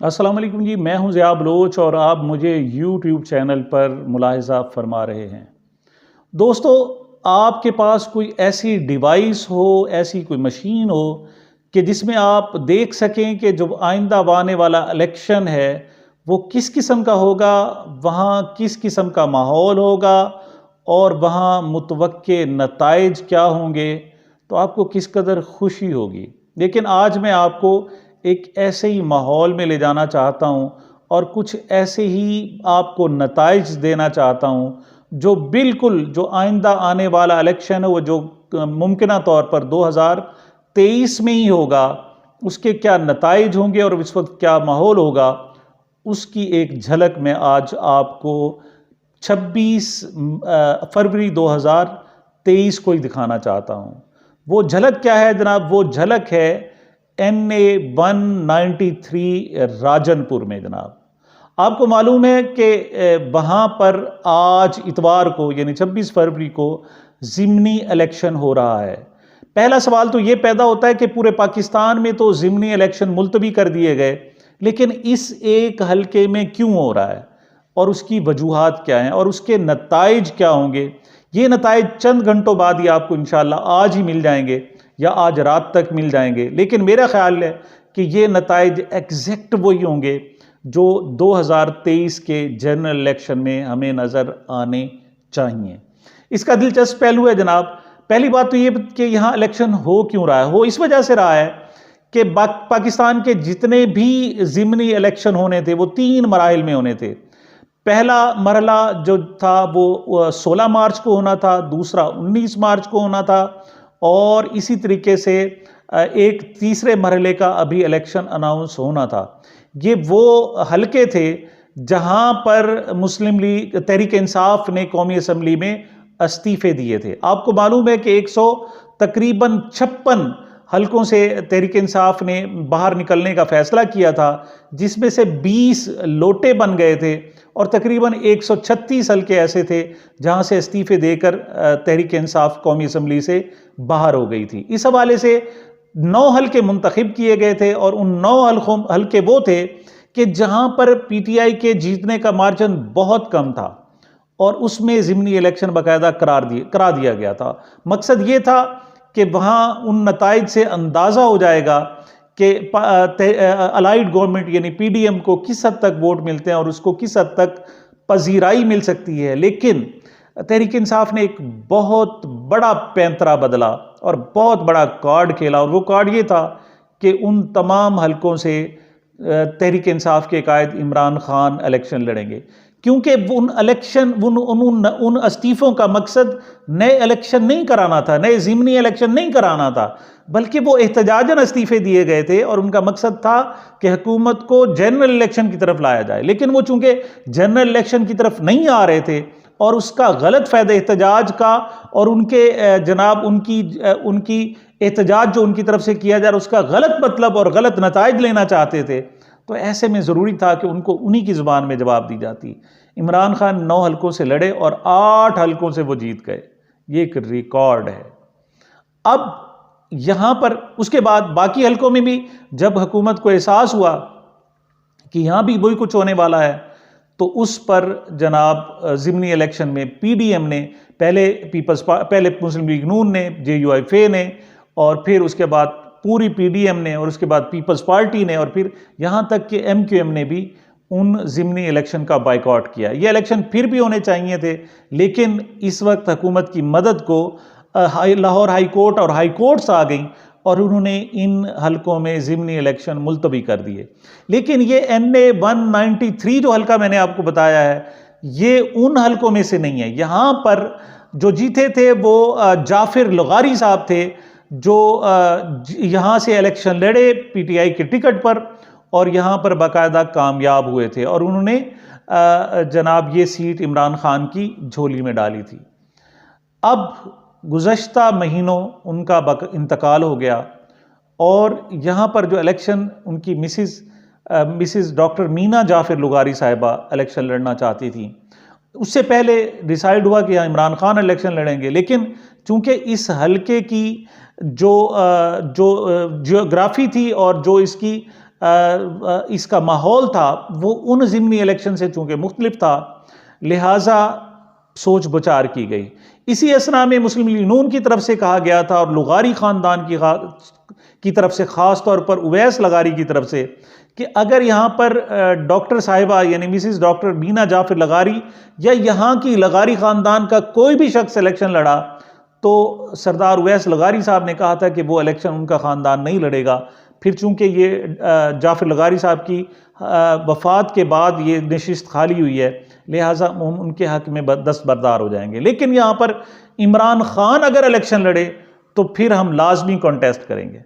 अस्सलाम वालेकुम जी, मैं हूं ज़िया बलोच और आप मुझे यूट्यूब चैनल पर मुलाहिज़ा फरमा रहे हैं। दोस्तों, आपके पास कोई ऐसी डिवाइस हो, ऐसी कोई मशीन हो कि जिसमें आप देख सकें कि जो आइंदा आने वाला इलेक्शन है वो किस किस्म का होगा, वहाँ किस किस्म का माहौल होगा और वहाँ मुतवक्के नताइज क्या होंगे, तो आपको किस कदर खुशी होगी। लेकिन आज मैं आपको एक ऐसे ही माहौल में ले जाना चाहता हूँ और कुछ ऐसे ही आपको नताइज देना चाहता हूँ जो बिल्कुल जो आइंदा आने वाला इलेक्शन है वो जो मुमकिन तौर पर 2023 में ही होगा, उसके क्या नताइज होंगे और इस वक्त क्या माहौल होगा, उसकी एक झलक मैं आज आपको 26 फरवरी 2023 को ही दिखाना चाहता हूँ। वो झलक क्या है जनाब? वो झलक है NA 193 राजनपुर में। जनाब, आपको मालूम है कि वहाँ पर आज इतवार को यानी 26 फरवरी को ज़िमनी इलेक्शन हो रहा है। पहला सवाल तो ये पैदा होता है कि पूरे पाकिस्तान में तो ज़िमनी इलेक्शन मुलतवी कर दिए गए, लेकिन इस एक हलके में क्यों हो रहा है और उसकी वजूहात क्या हैं और उसके नताइज क्या होंगे। ये नताइज चंद घंटों बाद ही आपको इंशाल्लाह आज ही मिल जाएंगे या आज रात तक मिल जाएंगे, लेकिन मेरा ख्याल है कि ये नताइज एग्जैक्ट वही होंगे जो 2023 के जनरल इलेक्शन में हमें नज़र आने चाहिए। इसका दिलचस्प पहलू है जनाब, पहली बात तो ये कि यहाँ इलेक्शन हो क्यों रहा है। हो इस वजह से रहा है कि पाकिस्तान के जितने भी ज़िमनी इलेक्शन होने थे वो 3 मराहिल में होने थे। पहला मरहला जो था वो 16 मार्च को होना था, दूसरा 19 मार्च को होना था और इसी तरीके से एक तीसरे मरहले का अभी इलेक्शन अनाउंस होना था। ये वो हलके थे जहां पर मुस्लिम लीग तहरीक इंसाफ ने कौमी असम्बली में इस्तीफे दिए थे। आपको मालूम है कि 100 तकरीबन 56 हलकों से तहरीक इंसाफ ने बाहर निकलने का फैसला किया था, जिसमें से 20 लोटे बन गए थे और तकरीबन 136 हलके ऐसे थे जहां से इस्तीफे देकर तहरीक इंसाफ कौमी असम्बली से बाहर हो गई थी। इस हवाले से 9 हलके मुंतखब किए गए थे और उन 9 हलके वो थे कि जहां पर PTI के जीतने का मार्जिन बहुत कम था और उसमें ज़िमनी इलेक्शन बाकायदा करा दिया गया था। मकसद ये था कि वहाँ उन नताइज से अंदाज़ा हो जाएगा कि अलाइड गवर्नमेंट यानी PDM को किस हद तक वोट मिलते हैं और उसको किस हद तक पजीराई मिल सकती है। लेकिन तहरीक इंसाफ ने एक बहुत बड़ा पैंतरा बदला और बहुत बड़ा कार्ड खेला और वो कार्ड ये था कि उन तमाम हलकों से तहरीक इंसाफ के कायद इमरान खान इलेक्शन लड़ेंगे, क्योंकि उन इस्तीफों का मकसद नए इलेक्शन नहीं कराना था, नए ज़िमनी इलेक्शन नहीं कराना था, बल्कि वो एहतजाजन इस्तीफे दिए गए थे और उनका मकसद था कि हुकूमत को जनरल इलेक्शन की तरफ लाया जाए। लेकिन वो चूंकि जनरल इलेक्शन की तरफ नहीं आ रहे थे और उसका गलत फ़ायदा एहतजाज का और उनके जनाब उनकी एहतजाज जो उनकी तरफ से किया जा रहा उसका गलत मतलब और गलत नताइज लेना चाहते थे, तो ऐसे में ज़रूरी था कि उनको उन्हीं की ज़ुबान में जवाब दी जाती। इमरान खान 9 हलकों से लड़े और 8 हलकों से वो जीत गए। ये एक रिकॉर्ड है। अब यहाँ पर उसके बाद बाकी हलकों में भी जब हुकूमत को एहसास हुआ कि यहाँ भी वही कुछ होने वाला है, तो उस पर जनाब ज़िमनी इलेक्शन में PDM ने पहले मुस्लिम लीग नून ने, JUIFA ने और फिर उसके बाद पूरी PDM ने और उसके बाद पीपल्स पार्टी ने और फिर यहाँ तक कि MQM ने भी उन ज़िमनी इलेक्शन का बाइकआउट किया। ये इलेक्शन फिर भी होने चाहिए थे, लेकिन इस वक्त हुकूमत की मदद को लाहौर हाई कोर्ट और हाई कोर्ट्स आ गई और उन्होंने इन हलकों में ज़िमनी इलेक्शन मुलतवी कर दिए। लेकिन ये NA 193 जो हलका मैंने आपको बताया है, ये उन हलकों में से नहीं है। यहाँ पर जो जीते थे वो जाफिर लगारी साहब थे, जो यहाँ से इलेक्शन लड़े PTI के टिकट पर और यहाँ पर बाकायदा कामयाब हुए थे और उन्होंने जनाब ये सीट इमरान खान की झोली में डाली थी। अब गुज़श्ता महीनों उनका इंतकाल हो गया और यहाँ पर जो इलेक्शन उनकी मिसिस डॉक्टर मीना जाफिर लगारी साहिबा इलेक्शन लड़ना चाहती थी, उससे पहले डिसाइड हुआ कि इमरान खान इलेक्शन लड़ेंगे। लेकिन चूंकि इस हलके की जो जियोग्राफी थी और जो इसकी इसका माहौल था वो उन ज़िमनी इलेक्शन से चूँकि मुख्तलिफ था, लिहाजा सोच विचार की गई। इसी असना में मुस्लिम लीग नून की तरफ से कहा गया था और लुगारी ख़ानदान की तरफ से, ख़ास तौर पर उवैस लगारी की तरफ से, कि अगर यहाँ पर डॉक्टर साहिबा यानी मिसिस डॉक्टर बीना जाफर लगारी या यहाँ की लगारी ख़ानदान का कोई भी शख्स इलेक्शन लड़ा तो सरदार उवैस लगारी साहब ने कहा था कि वो इलेक्शन उनका ख़ानदान नहीं लड़ेगा। फिर चूँकि ये जाफर लगारी साहब की वफ़ात के बाद ये नशिस्त खाली हुई है, लिहाजा हम उनके हक़ में दस्तबरदार हो जाएंगे। लेकिन यहाँ पर इमरान ख़ान अगर इलेक्शन लड़े तो फिर हम लाजमी कॉन्टेस्ट करेंगे।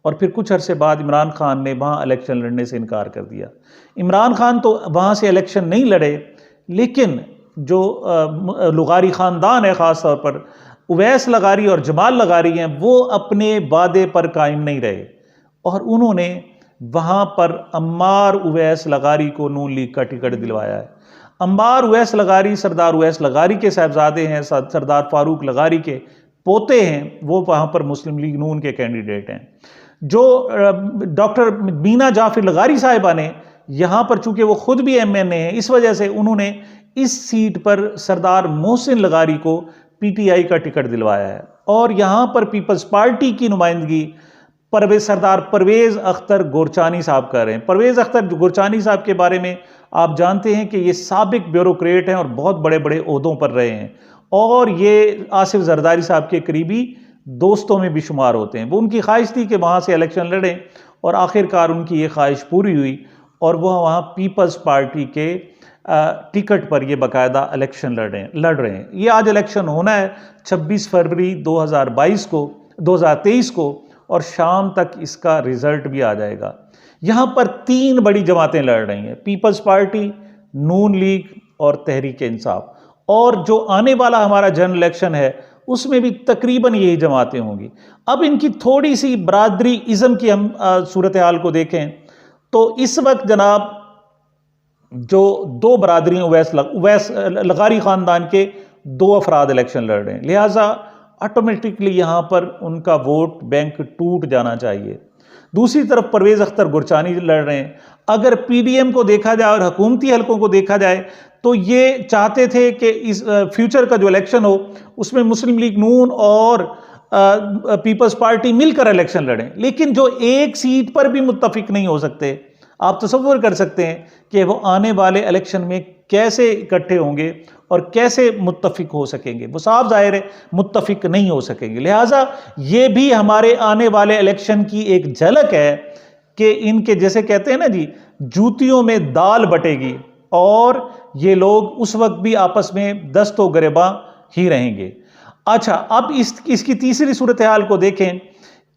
और फिर कुछ अरसे बाद इमरान ख़ान ने वहाँ इलेक्शन लड़ने से इनकार कर दिया। इमरान ख़ान तो वहाँ से इलेक्शन नहीं लड़े, लेकिन जो लगारी ख़ानदान है, ख़ास तौर पर उवैस लगारी और जमाल लगारी हैं, वो अपने वादे पर कायम नहीं रहे और उन्होंने वहाँ पर अम्मार उवैस लगारी को नून लीग का टिकट दिलवाया है। अम्मार उवैस लगारी सरदार उवैस लगारी के साहबजादे हैं, सरदार फारूक लगारी के पोते हैं, वो वहाँ पर मुस्लिम लीग नून के कैंडिडेट हैं। जो डॉक्टर बीना जाफर लगारी साहिबा ने यहाँ पर, चूँकि वो ख़ुद भी MNA हैं, इस वजह से उन्होंने इस सीट पर सरदार मोहसिन लगारी को PTI का टिकट दिलवाया है। और यहाँ पर पीपल्स पार्टी की नुमाइंदगी सरदार परवेज़ अख्तर गोरचानी साहब कर रहे हैं। परवेज़ अख्तर गोरचानी साहब के बारे में आप जानते हैं कि ये साबिक ब्यूरोक्रेट हैं और बहुत बड़े बड़े ओहदों पर रहे हैं और ये आसिफ जरदारी साहब के करीबी दोस्तों में भी शुमार होते हैं। वो उनकी ख्वाहिश थी कि वहाँ से इलेक्शन लड़ें और आखिरकार उनकी ये ख्वाहिश पूरी हुई और वह वहाँ पीपल्स पार्टी के टिकट पर ये बाकायदा इलेक्शन लड़ रहे हैं। ये आज इलेक्शन होना है 26 फरवरी 2023 को और शाम तक इसका रिज़ल्ट भी आ जाएगा। यहाँ पर 3 बड़ी जमातें लड़ रही हैं, पीपल्स पार्टी, नून लीग और तहरीक इंसाफ। और जो आने वाला हमारा जनरल इलेक्शन है उसमें भी तकरीबन यही जमातें होंगी। अब इनकी थोड़ी सी बरादरी इज़्म की हम सूरत हाल को देखें तो इस वक्त जनाब जो 2 बरादरियाँ उवैस लगारी ख़ानदान के 2 अफराद इलेक्शन लड़ रहे हैं, लिहाजा ऑटोमेटिकली यहाँ पर उनका वोट बैंक टूट जाना चाहिए। दूसरी तरफ परवेज़ अख्तर गोरचानी लड़ रहे हैं। अगर PDM को देखा जाए और हुकूमती हलकों को देखा जाए तो ये चाहते थे कि इस फ्यूचर का जो इलेक्शन हो उसमें मुस्लिम लीग नून और पीपल्स पार्टी मिलकर इलेक्शन लड़ें, लेकिन जो एक सीट पर भी मुत्तफिक नहीं हो सकते, आप तसव्वुर कर सकते हैं कि वो आने वाले इलेक्शन में कैसे इकट्ठे होंगे और कैसे मुत्तफिक हो सकेंगे। वो साफ जाहिर है मुत्तफिक नहीं हो सकेंगे। लिहाजा ये भी हमारे आने वाले इलेक्शन की एक झलक है कि इनके, जैसे कहते हैं ना जी, जूतियों में दाल बटेगी और ये लोग उस वक्त भी आपस में दस्तो गरेबा ही रहेंगे। अच्छा, अब इसकी तीसरी सूरत हाल को देखें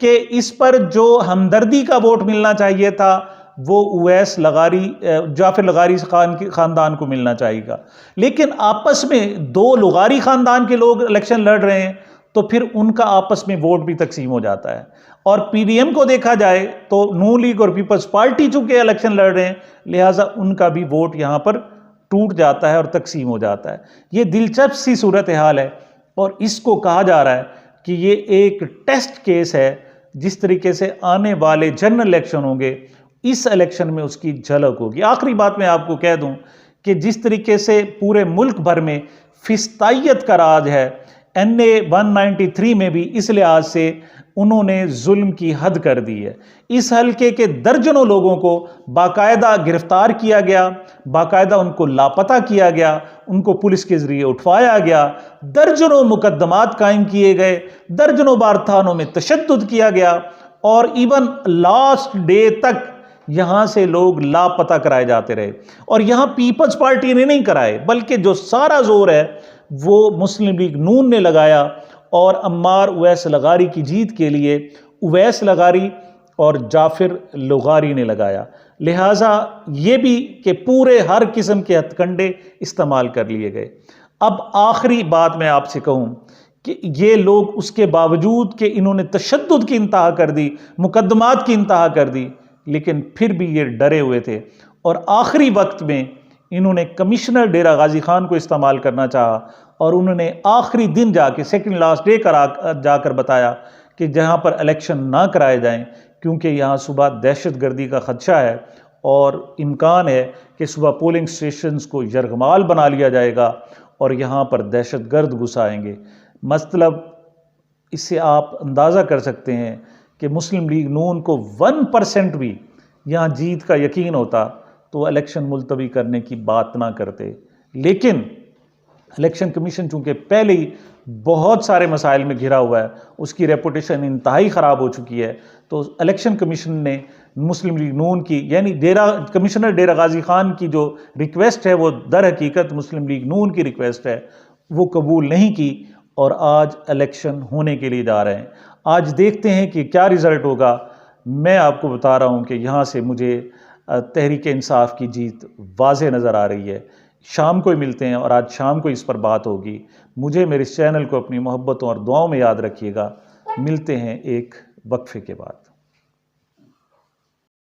कि इस पर जो हमदर्दी का वोट मिलना चाहिए था वो उवैस लगारी जाफर लगारी ख़ानदान को मिलना चाहिए, लेकिन आपस में 2 लगारी ख़ानदान के लोग इलेक्शन लड़ रहे हैं तो फिर उनका आपस में वोट भी तकसीम हो जाता है। और PDM को देखा जाए तो नून लीग और पीपल्स पार्टी चूँकि इलेक्शन लड़ रहे हैं, लिहाजा उनका भी वोट यहाँ पर टूट जाता है और तकसीम हो जाता है। ये दिलचस्प सी सूरत हाल है और इसको कहा जा रहा है कि ये एक टेस्ट केस है। जिस तरीके से आने वाले जनरल इलेक्शन होंगे, इस इलेक्शन में उसकी झलक होगी। आखिरी बात मैं आपको कह दूं कि जिस तरीके से पूरे मुल्क भर में फिस्तायत का राज है, NA 193 में भी इस लिहाज से उन्होंने जुल्म की हद कर दी है। इस हल्के के दर्जनों लोगों को बाकायदा गिरफ्तार किया गया, बाकायदा उनको लापता किया गया, उनको पुलिस के ज़रिए उठवाया गया, दर्जनों मुकदमात कायम किए गए, दर्जनों बार थानों में तशद्दुद किया गया और इवन लास्ट डे तक यहाँ से लोग लापता कराए जाते रहे। और यहाँ पीपल्स पार्टी ने नहीं कराए, बल्कि जो सारा जोर है वो मुस्लिम लीग नून ने लगाया और अम्मार उवैस लगारी की जीत के लिए उवैस लगारी और जाफिर लगारी ने लगाया। लिहाजा ये भी कि पूरे हर किस्म के हथकंडे इस्तेमाल कर लिए गए। अब आखिरी बात मैं आपसे कहूँ कि ये लोग उसके बावजूद कि इन्होंने तशद्दुद की इंतहा कर दी, मुकदमात की इंतहा कर दी, लेकिन फिर भी ये डरे हुए थे और आखिरी वक्त में इन्होंने कमिश्नर डेरा गाजी खान को इस्तेमाल करना चाहा और उन्होंने आखिरी दिन जाके सेकंड लास्ट डे जाकर बताया कि जहां पर इलेक्शन ना कराए जाएं, क्योंकि यहाँ सुबह दहशतगर्दी का ख़दशा है और इम्कान है कि सुबह पोलिंग स्टेशंस को यरगमाल बना लिया जाएगा और यहाँ पर दहशतगर्द घुस आएंगे। मतलब इससे आप अंदाज़ा कर सकते हैं कि मुस्लिम लीग नून को 1% भी यहाँ जीत का यकीन होता तो इलेक्शन मुलतवी करने की बात ना करते। लेकिन इलेक्शन कमीशन चूँकि पहले ही बहुत सारे मसाइल में घिरा हुआ है, उसकी रेपुटेशन इंतहाई ख़राब हो चुकी है, तो इलेक्शन कमीशन ने मुस्लिम लीग नून की यानी कमिश्नर डेरा गाजी खान की जो रिक्वेस्ट है वो दर हकीकत मुस्लिम लीग नून की रिक्वेस्ट है, वो कबूल नहीं की और आज इलेक्शन होने के लिए जा रहे हैं। आज देखते हैं कि क्या रिज़ल्ट होगा। मैं आपको बता रहा हूँ कि यहाँ से मुझे तहरीक इंसाफ की जीत वाज़े नज़र आ रही है। शाम को ही मिलते हैं और आज शाम को इस पर बात होगी। मुझे मेरे इस चैनल को अपनी मोहब्बतों और दुआओं में याद रखिएगा। मिलते हैं एक वक्फे के बाद।